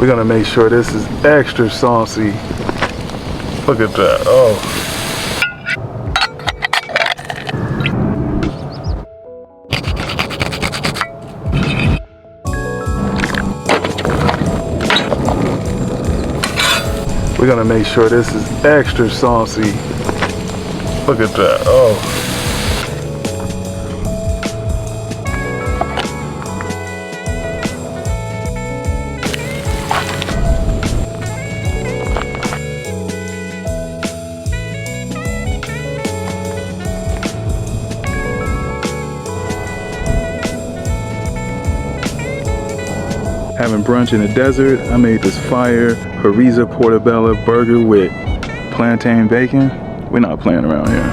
We're gonna make sure this is extra saucy. Look at that, oh. We're gonna make sure this is extra saucy. Look at that, oh. Having brunch in the desert, I made this fire harissa portobello burger with plantain bacon. We're not playing around here.